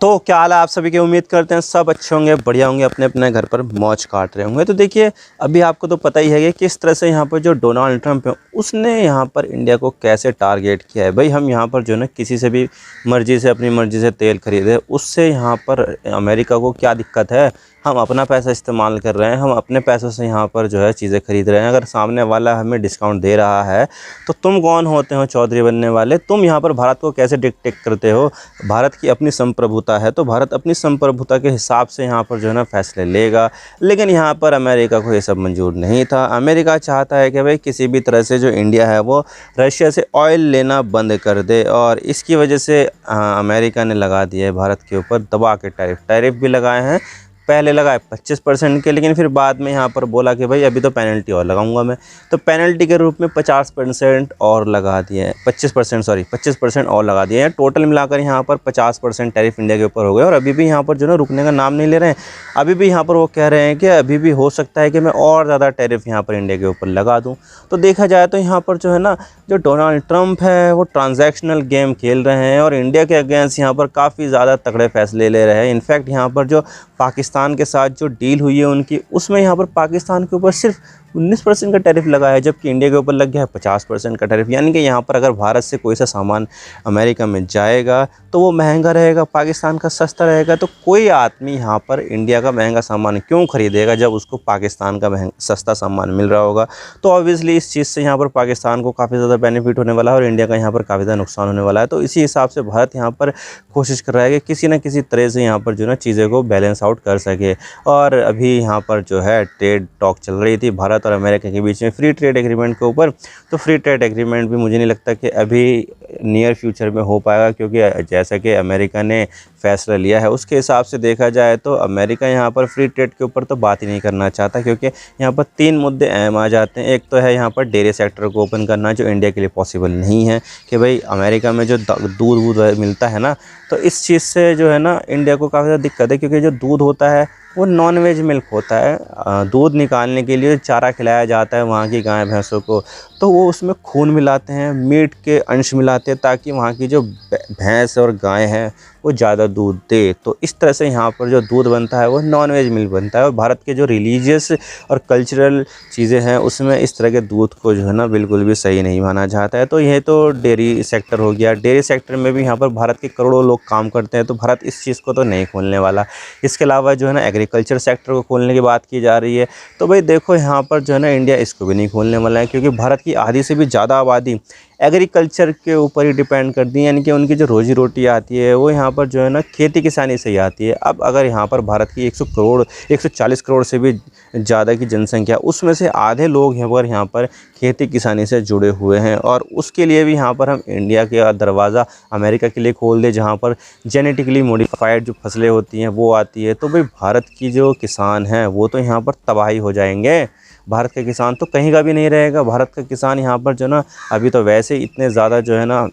तो क्या हाल है आप सभी की। उम्मीद करते हैं सब अच्छे होंगे, बढ़िया होंगे, अपने अपने घर पर मौज काट रहे होंगे। तो देखिए, अभी आपको तो पता ही है कि किस तरह से यहाँ पर जो डोनाल्ड ट्रंप है उसने यहाँ पर इंडिया को कैसे टारगेट किया है। भाई हम यहाँ पर जो है ना किसी से भी मर्ज़ी से, अपनी मर्ज़ी से तेल खरीदे, उससे यहाँ पर अमेरिका को क्या दिक्कत है। हम अपना पैसा इस्तेमाल कर रहे हैं, हम अपने पैसों से यहाँ पर जो है चीज़ें खरीद रहे हैं। अगर सामने वाला हमें डिस्काउंट दे रहा है तो तुम कौन होते हो चौधरी बनने वाले। तुम यहाँ पर भारत को कैसे डिक्टेट करते हो। भारत की अपनी संप्रभुता है तो भारत अपनी संप्रभुता के हिसाब से यहाँ पर जो है ना फैसले लेगा। लेकिन यहाँ पर अमेरिका को ये सब मंजूर नहीं था। अमेरिका चाहता है कि भाई किसी भी तरह से जो इंडिया है वो रशिया से ऑयल लेना बंद कर दे, और इसकी वजह से अमेरिका ने लगा दिया है भारत के ऊपर दबा के टैरिफ भी लगाए हैं। पहले लगाए 25% के, लेकिन फिर बाद में यहाँ पर बोला कि भाई अभी तो पेनल्टी और लगाऊंगा मैं। तो पेनल्टी के रूप में 50% और लगा दिए हैं, 25% और लगा दिए हैं। टोटल मिलाकर यहाँ पर 50% टैरिफ इंडिया के ऊपर हो गए। और अभी भी यहाँ पर जो ना रुकने का नाम नहीं ले रहे हैं। अभी भी यहाँ पर वो कह रहे हैं कि अभी भी हो सकता है कि मैं और ज़्यादा टैरिफ यहाँ पर इंडिया के ऊपर लगा दूँ। तो देखा जाए तो यहाँ पर जो है ना जो डोनाल्ड ट्रंप है वो ट्रांजैक्शनल गेम खेल रहे हैं और इंडिया के अगेंस्ट यहाँ पर काफ़ी ज़्यादा तगड़े फैसले ले रहे हैं। इनफैक्ट यहाँ पर जो पाकिस्तान के साथ जो डील हुई है उनकी, उसमें यहाँ पर पाकिस्तान के ऊपर सिर्फ 19% का टैरिफ लगा है, जबकि इंडिया के ऊपर लग गया है 50% का टैरिफ। यानी कि यहाँ पर अगर भारत से कोई सा सामान अमेरिका में जाएगा तो वो महंगा रहेगा, पाकिस्तान का सस्ता रहेगा। तो कोई आदमी यहाँ पर इंडिया का महंगा सामान क्यों खरीदेगा जब उसको पाकिस्तान का सस्ता सामान मिल रहा होगा। तो ऑब्वियसली इस चीज़ से यहाँ पर पाकिस्तान को काफ़ी ज़्यादा बेनिफिट होने वाला है और इंडिया का यहाँ पर काफ़ी ज़्यादा नुकसान होने वाला है। तो इसी हिसाब से भारत यहाँ पर कोशिश कर रहा है कि किसी न किसी तरह से यहाँ पर जो ना चीज़ें को बैलेंस आउट कर सके। और अभी यहाँ पर जो है ट्रेड टॉक चल रही थी भारत और अमेरिका के बीच में फ्री ट्रेड एग्रीमेंट के ऊपर। तो फ्री ट्रेड एग्रीमेंट भी मुझे नहीं लगता कि अभी नियर फ्यूचर में हो पाएगा, क्योंकि जैसा कि अमेरिका ने फैसला लिया है उसके हिसाब से देखा जाए तो अमेरिका यहाँ पर फ्री ट्रेड के ऊपर तो बात ही नहीं करना चाहता, क्योंकि यहाँ पर 3 मुद्दे अहम आ जाते हैं। एक तो है यहाँ पर डेयरी सेक्टर को ओपन करना, जो इंडिया के लिए पॉसिबल नहीं है कि भाई अमेरिका में जो दूध मिलता है ना, तो इस चीज़ से जो है ना इंडिया को काफ़ी ज़्यादा दिक्कत है, क्योंकि जो दूध होता है वो नॉन वेज मिल्क होता है। दूध निकालने के लिए चारा खिलाया जाता है वहाँ की गाय भैंसों को, तो वो उसमें खून मिलाते हैं, मीट के अंश मिलाते हैं, ताकि वहाँ की जो भैंस और गाय हैं वो ज़्यादा दूध दे। तो इस तरह से यहाँ पर जो दूध बनता है वो नॉन वेज मिल्क बनता है। और भारत के जो रिलीजियस और कल्चरल चीज़ें हैं उसमें इस तरह के दूध को जो है ना बिल्कुल भी सही नहीं माना जाता है। तो यह तो डेयरी सेक्टर हो गया। डेयरी सेक्टर में भी यहाँ पर भारत के करोड़ों लोग काम करते हैं, तो भारत इस चीज़ को तो नहीं खोलने वाला। इसके अलावा जो है ना एग्रीकल्चर सेक्टर को खोलने की बात की जा रही है, तो भाई देखो यहाँ पर जो है ना इंडिया इसको भी नहीं खोलने वाला है, क्योंकि भारत की आधी से भी ज़्यादा आबादी एग्रीकल्चर के ऊपर ही डिपेंड करती है। यानी कि उनकी जो रोजी रोटी आती है वो यहाँ पर जो है ना खेती किसानी से ही आती है। अब अगर यहाँ पर भारत की 140 करोड़ से भी ज़्यादा की जनसंख्या, उसमें से आधे लोग यहाँ पर खेती किसानी से जुड़े हुए हैं, और उसके लिए भी यहाँ पर हम इंडिया का दरवाज़ा अमेरिका के लिए खोल दें, जहाँ पर जेनेटिकली मॉडिफाइड जो फसलें होती हैं वो आती है। तो भाई भारत की जो किसान हैं वो तो यहाँ पर तबाही हो जाएंगे। भारत का किसान तो कहीं का भी नहीं रहेगा। भारत का किसान यहाँ पर जो ना अभी तो वैसे ही इतने ज़्यादा जो है ना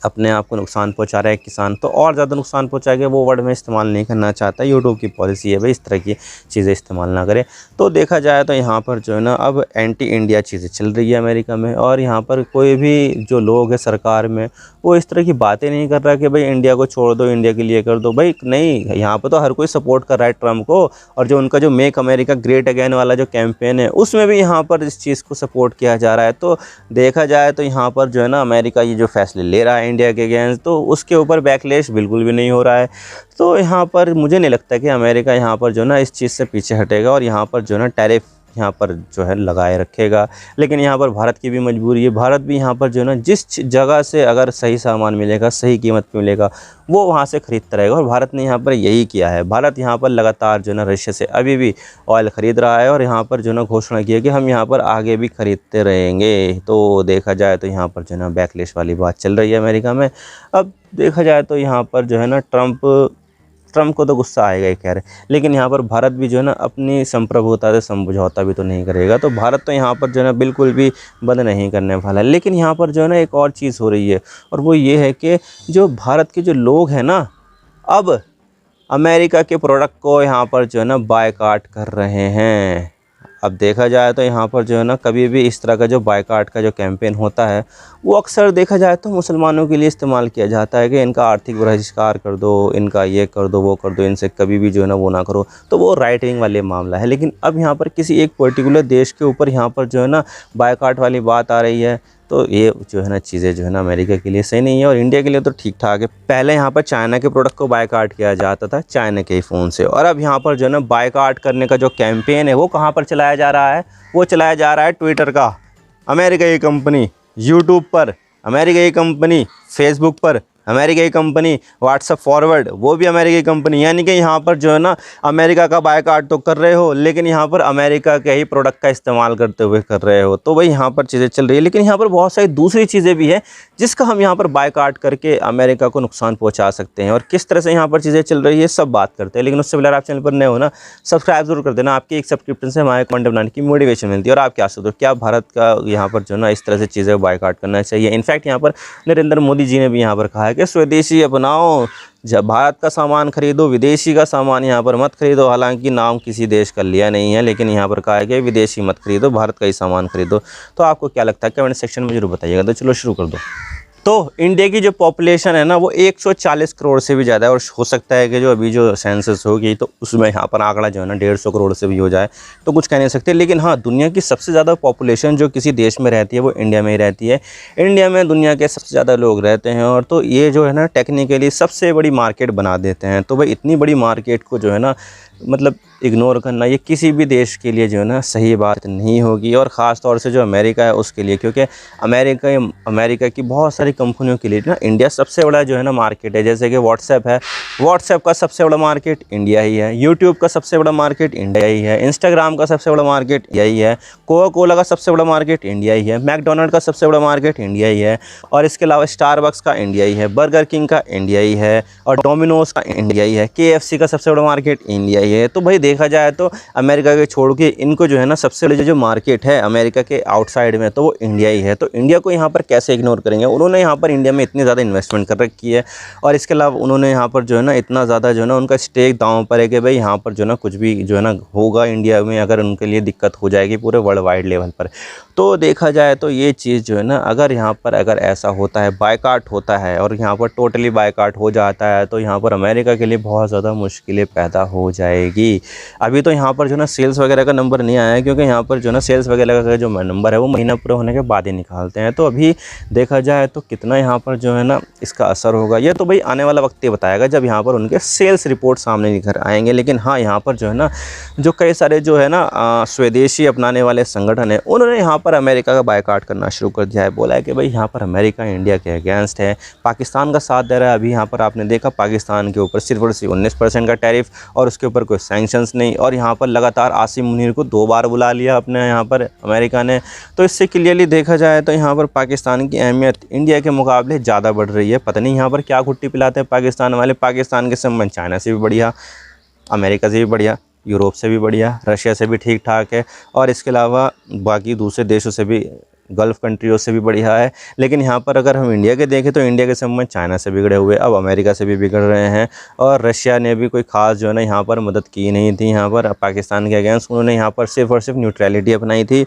अपने आप को नुकसान पहुंचा रहा है किसान, तो और ज़्यादा नुकसान पहुंचाएगा। वो वर्ड में इस्तेमाल नहीं करना चाहता, यूट्यूब की पॉलिसी है भाई इस तरह की चीज़ें इस्तेमाल ना करें। तो देखा जाए तो यहाँ पर जो है ना अब एंटी इंडिया चीज़ें चल रही है अमेरिका में, और यहाँ पर कोई भी जो लोग हैं सरकार में वो इस तरह की बातें नहीं कर रहा कि भाई इंडिया को छोड़ दो, इंडिया के लिए कर दो। भाई नहीं, यहाँ पर तो हर कोई सपोर्ट कर रहा है ट्रम्प को। और जो उनका जो मेक अमेरिका ग्रेट अगेन वाला जो कैंपेन है उसमें भी यहाँ पर इस चीज़ को सपोर्ट किया जा रहा है। तो देखा जाए तो यहाँ पर जो है ना अमेरिका ये जो फैसले ले रहा है इंडिया के अगेंस्ट, तो उसके ऊपर बैकलैश बिल्कुल भी नहीं हो रहा है। तो यहाँ पर मुझे नहीं लगता कि अमेरिका यहाँ पर जो ना इस चीज़ से पीछे हटेगा और यहाँ पर जो ना टैरिफ यहाँ पर जो है लगाए रखेगा। लेकिन यहाँ पर भारत की भी मजबूरी है। भारत भी यहाँ पर जो है ना जिस जगह से अगर सही सामान मिलेगा, सही कीमत पे मिलेगा, वो वहाँ से खरीदता रहेगा। और भारत ने यहाँ पर यही किया है। भारत यहाँ पर लगातार जो है ना रशिया से अभी भी ऑयल ख़रीद रहा है, और यहाँ पर जो है ना घोषणा की है कि हम यहाँ पर आगे भी खरीदते रहेंगे। तो देखा जाए तो यहाँ पर जो है ना बैकलैश वाली बात चल रही है अमेरिका में। अब देखा जाए तो यहाँ पर जो है ना ट्रम्प को तो गुस्सा आएगा ही खैर, लेकिन यहाँ पर भारत भी जो है ना अपनी संप्रभुता से समझौता भी तो नहीं करेगा। तो भारत तो यहाँ पर जो है ना बिल्कुल भी बंद नहीं करने वाला है। लेकिन यहाँ पर जो है ना एक और चीज़ हो रही है, और वो ये है कि जो भारत के जो लोग हैं ना अब अमेरिका के प्रोडक्ट को यहाँ पर जो है ना बायकॉट कर रहे हैं। अब देखा जाए तो यहाँ पर जो है ना कभी भी इस तरह का जो बायकॉट का जो कैंपेन होता है वो अक्सर देखा जाए तो मुसलमानों के लिए इस्तेमाल किया जाता है कि इनका आर्थिक बहिष्कार कर दो, इनका ये कर दो, वो कर दो, इनसे कभी भी जो है ना वो ना करो। तो वो राइट विंग वाले मामला है। लेकिन अब यहाँ पर किसी एक पर्टिकुलर देश के ऊपर यहाँ पर जो है ना बायकॉट वाली बात आ रही है, तो ये जो है ना चीज़ें जो है ना अमेरिका के लिए सही नहीं है और इंडिया के लिए तो ठीक ठाक है। पहले यहाँ पर चाइना के प्रोडक्ट को बायकॉट किया जाता था चाइना के ही फ़ोन से, और अब यहाँ पर जो है ना बायकॉट करने का जो कैंपेन है वो कहाँ पर चलाया जा रहा है, वो चलाया जा रहा है ट्विटर का, अमेरिका की कंपनी, यूट्यूब पर अमेरिका की कंपनी, फेसबुक पर अमेरिका की कंपनी, व्हाट्सएप फॉरवर्ड वो भी अमेरिका की कंपनी। यानी कि यहाँ पर जो है ना अमेरिका का बायकॉट तो कर रहे हो लेकिन यहाँ पर अमेरिका के ही प्रोडक्ट का इस्तेमाल करते हुए कर रहे हो। तो भाई यहाँ पर चीज़ें चल रही है, लेकिन यहाँ पर बहुत सारी दूसरी चीज़ें भी हैं जिसका हम यहाँ पर बायकॉट करके अमेरिका को नुकसान पहुँचा सकते हैं, और किस तरह से यहाँ पर चीज़ें चल रही है सब बात करते हैं। लेकिन उससे पहले आप चैनल पर नए हो ना, सब्सक्राइब जरूर कर देना। आपकी एक सब्सक्रिप्शन से हमारे कंटेंट बनाने की मोटिवेशन मिलती है। और आप क्या सोचते हो, क्या भारत का यहाँ पर जो है ना इस तरह से चीज़ें बायकॉट करना चाहिए? इनफैक्ट यहाँ पर नरेंद्र मोदी जी ने भी यहाँ पर कहा है कि स्वदेशी अपनाओ, जब भारत का सामान खरीदो, विदेशी का सामान यहाँ पर मत खरीदो। हालांकि नाम किसी देश का लिया नहीं है, लेकिन यहाँ पर कहा है कि विदेशी मत खरीदो, भारत का ही सामान खरीदो। तो आपको क्या लगता है कमेंट सेक्शन में जरूर बताइएगा। तो चलो शुरू कर दो। तो इंडिया की जो पॉपुलेशन है ना वो 140 करोड़ से भी ज़्यादा है, और हो सकता है कि जो अभी जो सेंसस होगी तो उसमें यहाँ पर आंकड़ा जो है ना 150 करोड़ से भी हो जाए, तो कुछ कह नहीं सकते। लेकिन हाँ, दुनिया की सबसे ज़्यादा पॉपुलेशन जो किसी देश में रहती है वो इंडिया में ही रहती है। इंडिया में दुनिया के सबसे ज़्यादा लोग रहते हैं, और तो ये जो है ना टेक्निकली सबसे बड़ी मार्केट बना देते हैं। तो भाई इतनी बड़ी मार्केट को जो है ना मतलब इग्नोर करना ये किसी भी देश के लिए जो है ना सही बात नहीं होगी, और ख़ास तौर से जो अमेरिका है उसके लिए, क्योंकि अमेरिका की बहुत सारी कंपनियों के लिए ना इंडिया सबसे बड़ा जो है ना मार्केट है। जैसे कि व्हाट्सएप है, व्हाट्सएप का सबसे बड़ा मार्केट इंडिया ही है, यूट्यूब का सबसे बड़ा मार्केट इंडिया ही है, इंस्टाग्राम का सबसे बड़ा मार्केट इंडिया ही है, कोका कोला का सबसे बड़ा मार्केट इंडिया ही है, मैकडोनल्ड का सबसे बड़ा मार्केट इंडिया ही है, और इसके अलावा स्टारबक्स का इंडिया ही है, बर्गर किंग का इंडिया ही है, और डोमिनोज का इंडिया ही है, KFC का सबसे बड़ा मार्केट इंडिया ही है। तो भाई देखा जाए तो अमेरिका के छोड़ के इनको जो है ना सबसे बड़ी जो मार्केट है अमेरिका के आउटसाइड में तो वो इंडिया ही है। तो इंडिया को यहाँ पर कैसे इग्नोर करेंगे? उन्होंने यहाँ पर इंडिया में इतनी ज़्यादा इन्वेस्टमेंट कर रखी है, और इसके अलावा उन्होंने यहाँ पर जो है ना इतना ज़्यादा जो है ना उनका स्टेक दांव पर है कि भाई यहाँ पर जो है ना कुछ भी जो है ना होगा इंडिया में, अगर उनके लिए दिक्कत हो जाएगी पूरे वर्ल्ड वाइड लेवल पर। तो देखा जाए तो ये चीज़ जो है ना अगर यहाँ पर अगर ऐसा होता है, बायकॉट होता है और यहाँ पर टोटली बायकॉट हो जाता है, तो यहाँ पर अमेरिका के लिए बहुत ज़्यादा मुश्किलें पैदा हो जाएगी। अभी तो यहाँ पर जो ना सेल्स वगैरह का नंबर नहीं आया है, क्योंकि यहाँ पर जो ना सेल्स वगैरह का जो नंबर है वो महीना पूरा होने के बाद ही निकालते हैं। तो अभी देखा जाए तो कितना यहाँ पर जो है ना इसका असर होगा ये तो भाई आने वाला वक्त ही बताएगा, जब यहाँ पर उनके सेल्स रिपोर्ट सामने निकल आएंगे। लेकिन हाँ, यहाँ पर जो है ना जो कई सारे जो है ना स्वदेशी अपनाने वाले संगठन है उन्होंने यहाँ पर अमेरिका का बायकॉट करना शुरू कर दिया है। बोला है कि भाई यहाँ पर अमेरिका इंडिया के अगेंस्ट है, पाकिस्तान का साथ दे रहा है। अभी यहाँ पर आपने देखा पाकिस्तान के ऊपर सिर्फ और सिर्फ 19% का टैरिफ, और उसके ऊपर कोई सैंक्शंस नहीं, और यहाँ पर लगातार आसिम मुनीर को 2 बार बुला लिया अपने यहाँ पर अमेरिका ने। तो इससे क्लियरली देखा जाए तो यहाँ पर पाकिस्तान की अहमियत इंडिया के मुकाबले ज़्यादा बढ़ रही है। पता नहीं यहाँ पर क्या घुट्टी पिलाते हैं पाकिस्तान वाले। पाकिस्तान के संबंध चाइना से भी बढ़िया, अमेरिका से भी बढ़िया, यूरोप से भी बढ़िया, रशिया से भी ठीक ठाक है, और इसके अलावा बाकी दूसरे देशों से भी, गल्फ़ कंट्रियों से भी बढ़िया है। लेकिन यहाँ पर अगर हम इंडिया के देखें तो इंडिया के संबंध चाइना से बिगड़े हुए, अब अमेरिका से भी बिगड़ रहे हैं, और रशिया ने भी कोई ख़ास जो है ना यहाँ पर मदद की नहीं थी यहाँ पर पाकिस्तान के अगेंस्ट। उन्होंने यहाँ पर सिर्फ और सिर्फ न्यूट्रलिटी अपनाई थी।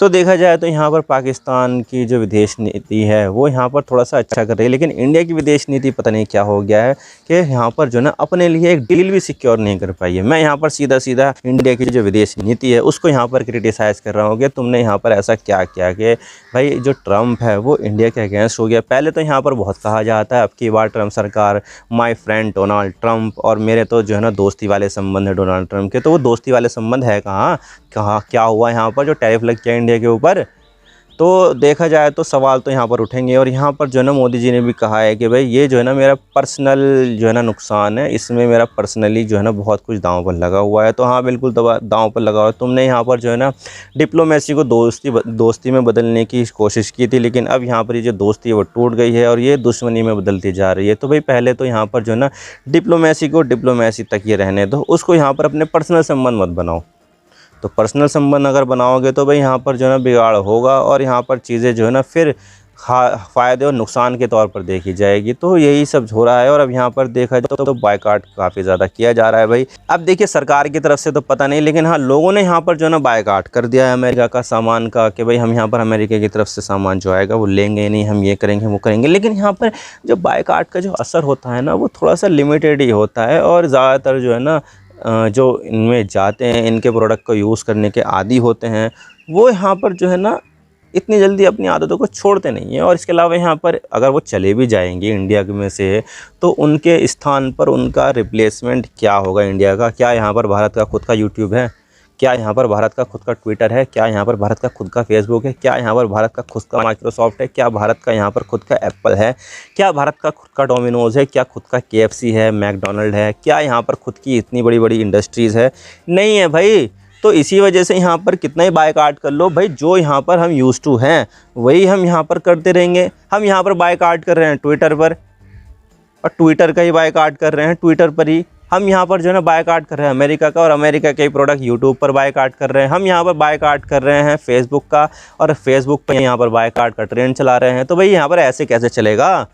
तो देखा जाए तो यहाँ पर पाकिस्तान की जो विदेश नीति है वो यहाँ पर थोड़ा सा अच्छा कर रही है, लेकिन इंडिया की विदेश नीति पता नहीं क्या हो गया है कि यहाँ पर जो ना अपने लिए एक डील भी सिक्योर नहीं कर पाई है। मैं यहाँ पर सीधा सीधा इंडिया की जो विदेश नीति है उसको यहाँ पर क्रिटिसाइज़ कर रहा हूँ कि तुमने यहाँ पर ऐसा क्या किया कि भाई जो ट्रम्प है वो इंडिया के अगेंस्ट हो गया। पहले तो यहाँ पर बहुत कहा जाता है अब की बार ट्रम्प सरकार, माय फ्रेंड डोनाल्ड ट्रम्प, और मेरे तो जो है ना दोस्ती वाले संबंध है डोनाल्ड ट्रम्प के। तो वो दोस्ती वाले संबंध है कहाँ क्या हुआ यहाँ पर जो टैरिफ लग गया इंडिया के ऊपर? तो देखा जाए तो सवाल तो यहाँ पर उठेंगे। और यहाँ पर जो है ना मोदी जी ने भी कहा है कि भाई ये जो है ना मेरा पर्सनल जो है ना नुकसान है, इसमें मेरा पर्सनली जो है ना बहुत कुछ दांव पर लगा हुआ है। तो हाँ, बिल्कुल दांव पर लगा हुआ है। तुमने यहाँ पर जो है ना डिप्लोमेसी को दोस्ती में बदलने की कोशिश की थी, लेकिन अब यहाँ पर ये जो दोस्ती है वो टूट गई है और ये दुश्मनी में बदलती जा रही है। तो भाई पहले तो यहाँ पर जो है ना डिप्लोमेसी को डिप्लोमेसी तक ये रहने दो, उसको यहाँ पर अपने पर्सनल संबंध मत बनाओ। तो पर्सनल संबंध अगर बनाओगे तो भाई यहाँ पर जो है ना बिगाड़ होगा, और यहाँ पर चीज़ें जो है ना फिर फ़ायदे और नुकसान के तौर पर देखी जाएगी। तो यही सब हो रहा है और अब यहाँ पर देखा जाए तो बायकॉट काफ़ी ज़्यादा किया जा रहा है भाई। अब देखिए सरकार की तरफ से तो पता नहीं, लेकिन हाँ लोगों ने यहाँ पर जो है ना बायकॉट कर दिया है अमेरिका का सामान का, कि भाई हम यहाँ पर अमेरिका की तरफ से सामान जो आएगा वो लेंगे नहीं, हम ये करेंगे वो करेंगे। लेकिन यहाँ पर जो बायकॉट का जो असर होता है ना वो थोड़ा सा लिमिटेड ही होता है, और ज़्यादातर जो है ना जो इनमें जाते हैं, इनके प्रोडक्ट को यूज़ करने के आदी होते हैं, वो यहाँ पर जो है ना इतनी जल्दी अपनी आदतों को छोड़ते नहीं हैं। और इसके अलावा यहाँ पर अगर वो चले भी जाएंगे इंडिया में से, तो उनके स्थान पर उनका रिप्लेसमेंट क्या होगा इंडिया का? क्या यहाँ पर भारत का खुद का यूट्यूब है? क्या यहाँ पर भारत का खुद का ट्विटर है? क्या यहाँ पर भारत का खुद का फेसबुक है? क्या यहाँ पर भारत का खुद का माइक्रोसॉफ्ट है? क्या भारत का यहाँ पर खुद का एप्पल है? क्या भारत का खुद का डोमिनोज़ है? क्या खुद का KFC है, मैकडोनल्ड है? क्या यहाँ पर खुद की इतनी बड़ी बड़ी इंडस्ट्रीज़ है? नहीं है भाई। तो इसी वजह से यहाँ पर कितना ही बायकॉट कर लो भाई, जो यहाँ पर हम यूज़ टू हैं वही हम यहाँ पर करते रहेंगे। हम यहाँ पर बायकॉट कर रहे हैं ट्विटर पर, और ट्विटर का ही बायकॉट कर रहे हैं ट्विटर पर ही। हम यहाँ पर जो है ना बायकॉट कर रहे हैं अमेरिका का, और अमेरिका के ही प्रोडक्ट यूट्यूब पर बायकॉट कर रहे हैं। हम यहाँ पर बायकॉट कर रहे हैं फेसबुक का, और फेसबुक पर यहाँ पर बायकॉट का ट्रेंड चला रहे हैं। तो भाई यहाँ पर ऐसे कैसे चलेगा?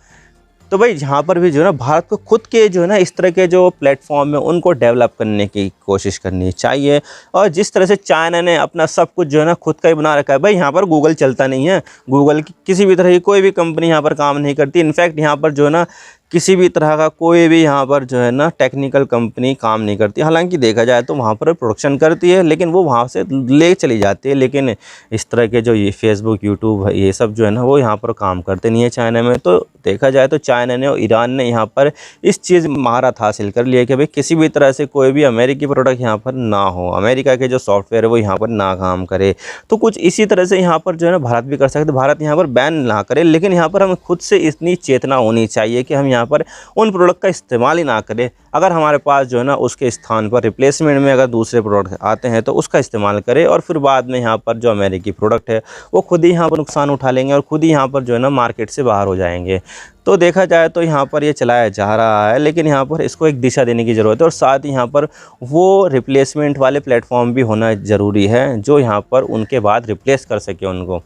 तो भाई यहाँ पर भी जो है ना भारत को खुद के जो है ना इस तरह के जो प्लेटफॉर्म है उनको डेवलप करने की कोशिश करनी चाहिए। और जिस तरह से चाइना ने अपना सब कुछ जो है ना खुद का ही बना रखा है, भाई यहाँ पर गूगल चलता नहीं है, गूगल की किसी भी तरह की कोई भी कंपनी यहाँ पर काम नहीं करती। इनफैक्ट यहाँ पर जो है ना किसी भी तरह का कोई भी यहाँ पर जो है ना टेक्निकल कंपनी काम नहीं करती। हालांकि देखा जाए तो वहाँ पर प्रोडक्शन करती है, लेकिन वो वहाँ से ले चली जाती है। लेकिन इस तरह के जो ये फेसबुक, यूट्यूब ये सब जो है ना वो यहाँ पर काम करते नहीं है चाइना में। तो देखा जाए तो चाइना ने और ईरान ने यहाँ पर इस चीज़ में महारत हासिल कर लिया कि भाई किसी भी तरह से कोई भी अमेरिकी प्रोडक्ट यहाँ पर ना हो, अमेरिका के जो सॉफ्टवेयर है वो यहाँ पर ना काम करे। तो कुछ इसी तरह से यहाँ पर जो है ना भारत भी कर सकते, भारत यहाँ पर बैन ना करे, लेकिन यहाँ पर हमें खुद से इतनी चेतना होनी चाहिए कि हम यहाँ पर उन प्रोडक्ट का इस्तेमाल ही ना करें। अगर हमारे पास जो है ना उसके स्थान पर रिप्लेसमेंट में अगर दूसरे प्रोडक्ट आते हैं तो उसका इस्तेमाल करें, और फिर बाद में यहाँ पर जो अमेरिकी प्रोडक्ट है वो खुद ही यहाँ पर नुकसान उठा लेंगे और खुद ही यहाँ पर जो है ना मार्केट से बाहर हो जाएंगे। तो देखा जाए तो यहाँ पर ये चलाया जा रहा है, लेकिन यहाँ पर इसको एक दिशा देने की ज़रूरत है, और साथ ही यहाँ पर वो रिप्लेसमेंट वाले प्लेटफॉर्म भी होना ज़रूरी है जो यहाँ पर उनके बाद रिप्लेस कर सके उनको।